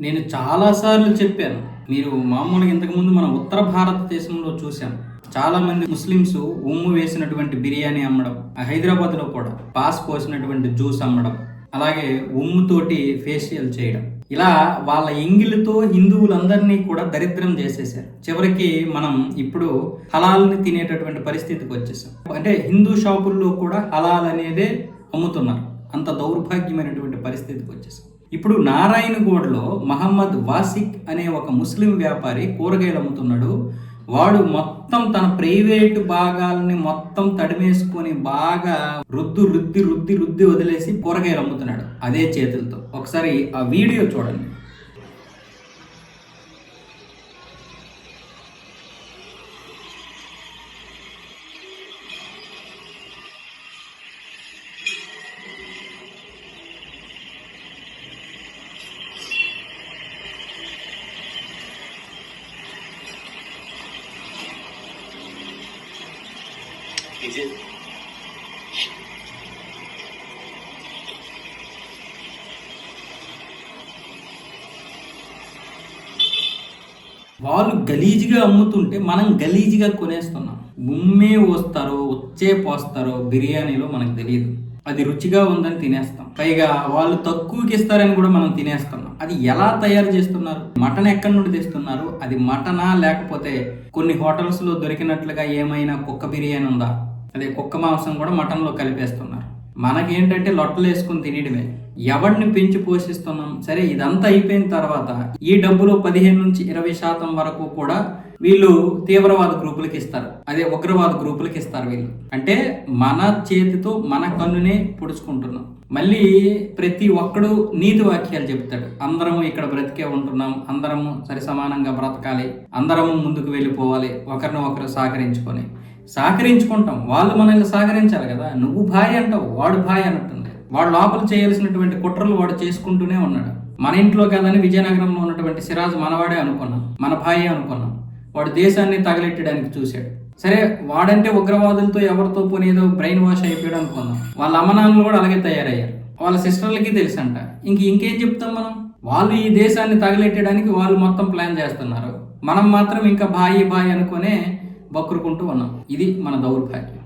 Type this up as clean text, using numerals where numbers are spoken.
నేను చాలాసార్లు చెప్పాను. మీరు మామూలుగా ఇంతకుముందు మన ఉత్తర భారతదేశంలో చూసాం. చాలా మంది ముస్లిమ్స్ ఉమ్ము వేసినటువంటి బిర్యానీ అమ్మడం, హైదరాబాద్లో కూడా పాస్ పోసినటువంటి జ్యూస్ అమ్మడం, అలాగే ఉమ్ముతోటి ఫేషియల్ చేయడం, ఇలా వాళ్ళ ఎంగిలితో హిందువులందరినీ కూడా దరిద్రం చేసేసారు. చివరికి మనం ఇప్పుడు హలాల్ని తినేటటువంటి పరిస్థితికి వచ్చేసాం. అంటే హిందూ షాపుల్లో కూడా హలాల్ అనేదే అమ్ముతున్నారు. అంత దౌర్భాగ్యమైనటువంటి పరిస్థితికి వచ్చేసాం. ఇప్పుడు నారాయణగూడలో మహమ్మద్ వాసిక్ అనే ఒక ముస్లిం వ్యాపారి కూరగాయలు అమ్ముతున్నాడు. వాడు మొత్తం తన ప్రైవేటు భాగాల్ని మొత్తం తడిమేసుకొని బాగా రుద్ది వదిలేసి కూరగాయలు అమ్ముతున్నాడు అదే చేతులతో. ఒకసారి ఆ వీడియో చూడండి. వాళ్ళు గలీజ్గా అమ్ముతుంటే మనం గలీజ్గా కొనేస్తున్నాం. ఉమ్మే వస్తారో వచ్చే పోస్తారో బిర్యానీలో మనకు తెలియదు. అది రుచిగా ఉందని తినేస్తాం. పైగా వాళ్ళు తక్కువకి ఇస్తారని కూడా మనం తినేస్తున్నాం. అది ఎలా తయారు చేస్తున్నారు? మటన్ ఎక్కడి నుండి తెస్తున్నారు? అది మటనా లేకపోతే కొన్ని హోటల్స్లో దొరికినట్లుగా ఏమైనా కుక్క బిర్యానీ ఉందా? అదే కుక్క మాంసం కూడా మటన్లో కలిపేస్తున్నారు. మనకేంటంటే లొట్టలు వేసుకుని తినడమే. ఎవరిని పెంచి పోషిస్తున్నాం? సరే, ఇదంతా అయిపోయిన తర్వాత ఈ డబ్బులో 15-20% వరకు కూడా వీళ్ళు తీవ్రవాద గ్రూపులకి ఇస్తారు, అదే ఉగ్రవాద గ్రూపులకి ఇస్తారు. వీళ్ళు అంటే మన చేతితో మన కన్నునే పొడుచుకుంటున్నాం. మళ్ళీ ప్రతి ఒక్కడు నీతి వాక్యాలు చెప్తాడు. అందరము ఇక్కడ బ్రతికే ఉంటున్నాం, అందరము సరి సమానంగా బ్రతకాలి, అందరము ముందుకు వెళ్ళిపోవాలి, ఒకరిని ఒకరు సహకరించుకుంటాం. వాళ్ళు మనల్ని సహకరించాలి కదా. నువ్వు భాయ్ అంటావు, వాడు భాయ్ అన్నట్టుంది. వాడు లోపల చేయాల్సినటువంటి కుట్రలు వాడు చేసుకుంటూనే ఉన్నాడు. మన ఇంట్లో కదని విజయనగరంలో ఉన్నటువంటి సిరాజ్ మనవాడే అనుకున్నాం, మన భాయే అనుకున్నాం. వాడు దేశాన్ని తగలెట్టడానికి చూశాడు. సరే, వాడంటే ఉగ్రవాదులతో ఎవరితో పోనేదో బ్రెయిన్ వాష్ అయిపోయాడు అనుకున్నాం. వాళ్ళ అమ్మనాన్నలు కూడా అలాగే తయారయ్యారు. వాళ్ళ సిస్టర్లకి తెలుసంట. ఇంకేం చెప్తాం మనం? వాళ్ళు ఈ దేశాన్ని తగలెట్టడానికి వాళ్ళు మొత్తం ప్లాన్ చేస్తున్నారు. మనం మాత్రం ఇంకా భాయి అనుకునే బక్కురుకుంటూ ఉన్నాం. ఇది మన దౌర్భాగ్యం.